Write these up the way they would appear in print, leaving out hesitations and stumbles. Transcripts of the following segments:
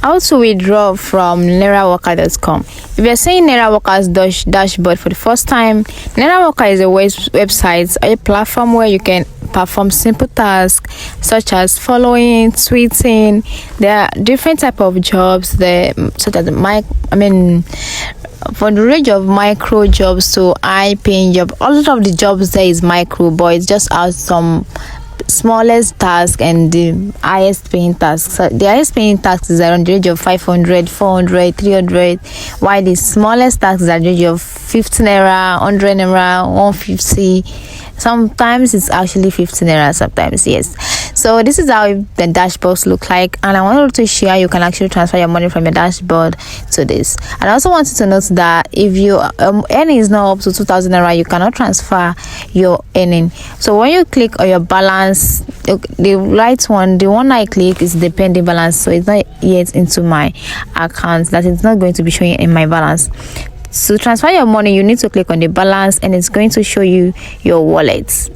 How to withdraw from Nairaworker.com. If you're saying Nairaworker's dashboard for the first time, Nairaworker is a website, a platform where you can perform simple tasks such as following, tweeting. There are different type of jobs there, such as from the range of micro jobs to high paying job. All of the jobs there is micro, but it's just out some smallest task and the highest paying task. So the highest paying task is around the range of 500, 400, 300, while the smallest task is at the range of 15 naira, 100 naira, 150. Sometimes it's actually 15 naira, sometimes, yes. So this is how the dashboards look like, and I wanted to share you can actually transfer your money from your dashboard to this. And I also wanted to note that if your earning is not up to 2,000 naira, you cannot transfer your earning. So when you click on your balance, the right one, the one I click is the pending balance, so it's not yet into my account, that it's not going to be showing in my balance. To transfer your money, you need to click on the balance, and it's going to show you your wallet.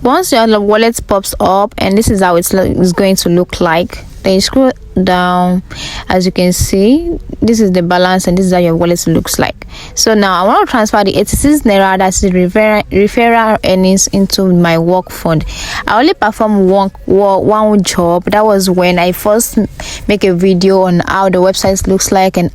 Once your wallet pops up, and this is how it's going to look like, then you scroll down. As you can see, this is the balance, and this is how your wallet looks like. So now I want to transfer the 86 naira, that's the referral earnings, into my work fund. I only performed one job. That was when I first make a video on how the website looks like and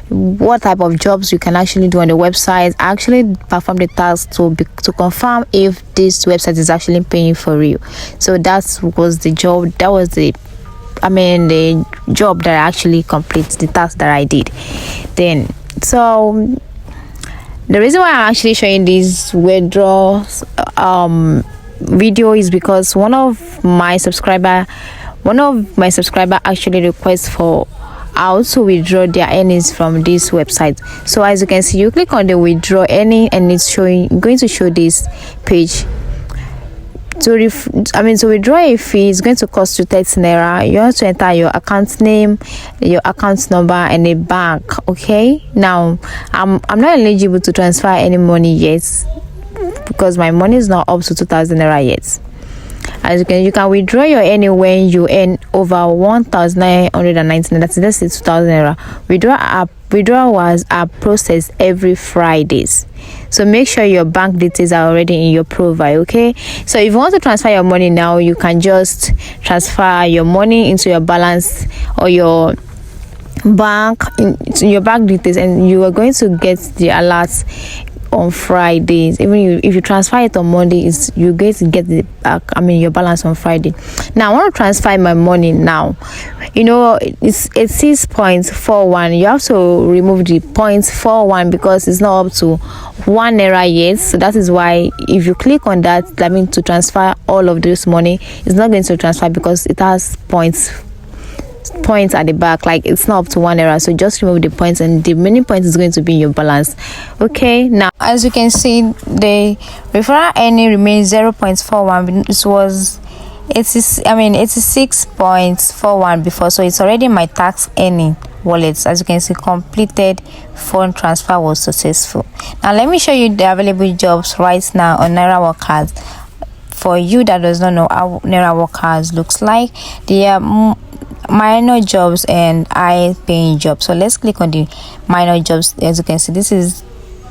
what type of jobs you can actually do on the website. I actually perform the task to confirm if this website is actually paying for you. So that was the job. That was the job that I actually complete, the task that I did. Then, so the reason why I'm actually showing this withdrawals video is because one of my subscriber actually requests for how to withdraw their earnings from this website. So as you can see, you click on the withdraw earning, and it's going to show this page. To withdraw a fee is going to cost you 30 naira. You have to enter your account name, your account number, and a bank. Okay, now I'm not eligible to transfer any money yet because my money is not up to 2,000 naira yet. As you can withdraw your earning when you earn over 1,999. That's 2,000 naira. Withdrawals are processed every Fridays, so make sure your bank details are already in your profile. Okay, so if you want to transfer your money now, you can just transfer your money into your balance or your bank, into your bank details, and you are going to get the alerts on Fridays. Even if you transfer it on Monday, you're going to get your balance on Friday. Now I want to transfer my money now. It's 6.41. You have to remove the 0.41 because it's not up to 1 naira yet. So that is why if you click on that means to transfer all of this money, it's not going to transfer because it has points at the back, like it's not up to 1 naira. So just remove the points, and the remaining points is going to be in your balance. Okay, now as you can see, the referral earning remains 0.41. It was 86.41 before, so it's already my tax earning wallets. As you can see, completed fund transfer was successful. Now let me show you the available jobs right now on Nairaworker. For you that does not know how Nairaworker looks like, they are minor jobs and high paying jobs. So let's click on the minor jobs. As you can see, this is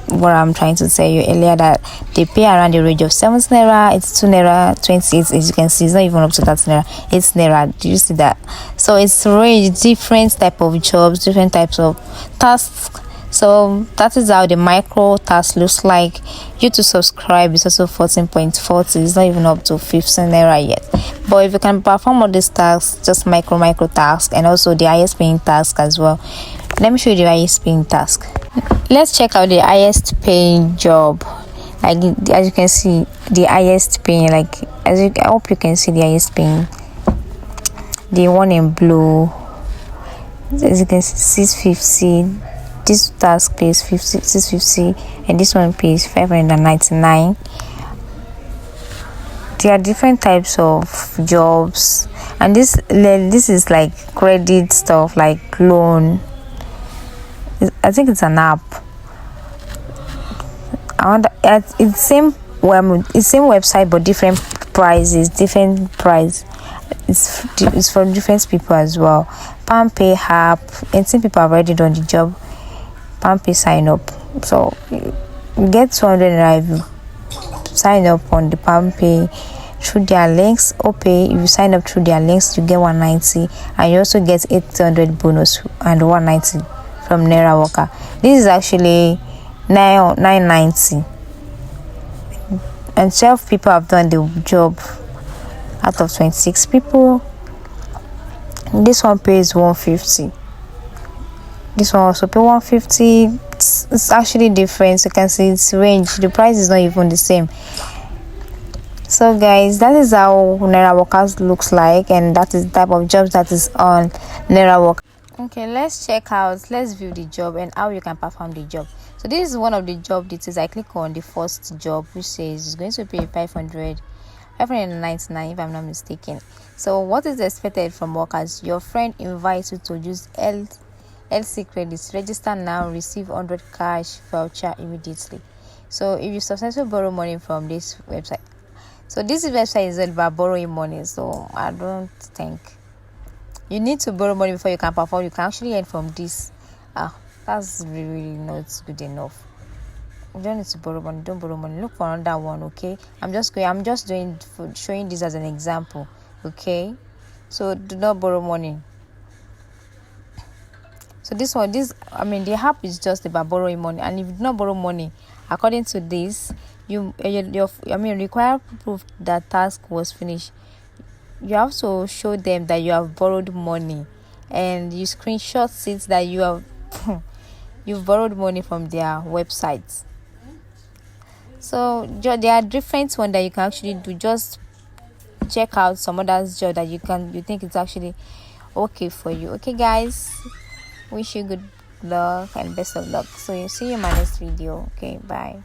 what I'm trying to tell you earlier, that they pay around the range of 7 naira, it's 2 naira 28. As you can see, it's not even up to 30 naira, 8 naira. Do you see that? So it's really different type of jobs, different types of tasks. So that is how the micro task looks like. You to subscribe is also 14.40. It's not even up to 15 naira yet. But if you can perform all these tasks, just micro tasks, and also the highest paying task as well. Let me show you the highest paying task. Let's check out the highest paying job. Like as you can see, the highest paying, I hope you can see the highest paying. The one in blue, as you can see, 650. This task pays 650, and this one pays 599. There are different types of jobs, and this is like credit stuff, like loan. I think it's an app. It's same website but different prices, different price. it's for different people as well. Palmpay app, 18 people have already done the job. Palmpay sign up, so you get 200 naira if you sign up on the Palmpay through their links. Okay, if you sign up through their links, you get 190, and you also get 800 bonus and 190 from Nairaworker. This is actually 990, and 12 people have done the job out of 26 people. This one pays 150. This one also pay 150. It's actually different. You can see it's range. The price is not even the same. So guys, that is how Nairaworker looks like, and that is the type of jobs that is on Nairaworker. Okay, let's view the job and how you can perform the job. So this is one of the job details. I click on the first job, which says it's going to pay 599 if I'm not mistaken. So what is expected from workers? Your friend invites you to use LC credits. Register now, receive 100 cash voucher immediately. So if you successfully borrow money from this website, so this website is all about borrowing money, so I don't think you need to borrow money before you can perform. You can actually earn from this. That's really not good enough. You don't need to borrow money. Don't borrow money. Look for another one. Okay, I'm just showing this as an example. Okay, so do not borrow money. So the app is just about borrowing money, and if you do not borrow money, according to this, require proof that task was finished. You have to show them that you have borrowed money, and you screenshot it that you have you've borrowed money from their websites. So there are different ones that you can actually do. Just check out some others job that you think it's actually okay for you. Okay guys, wish you good luck and best of luck. So you see you in my next video. Okay, bye.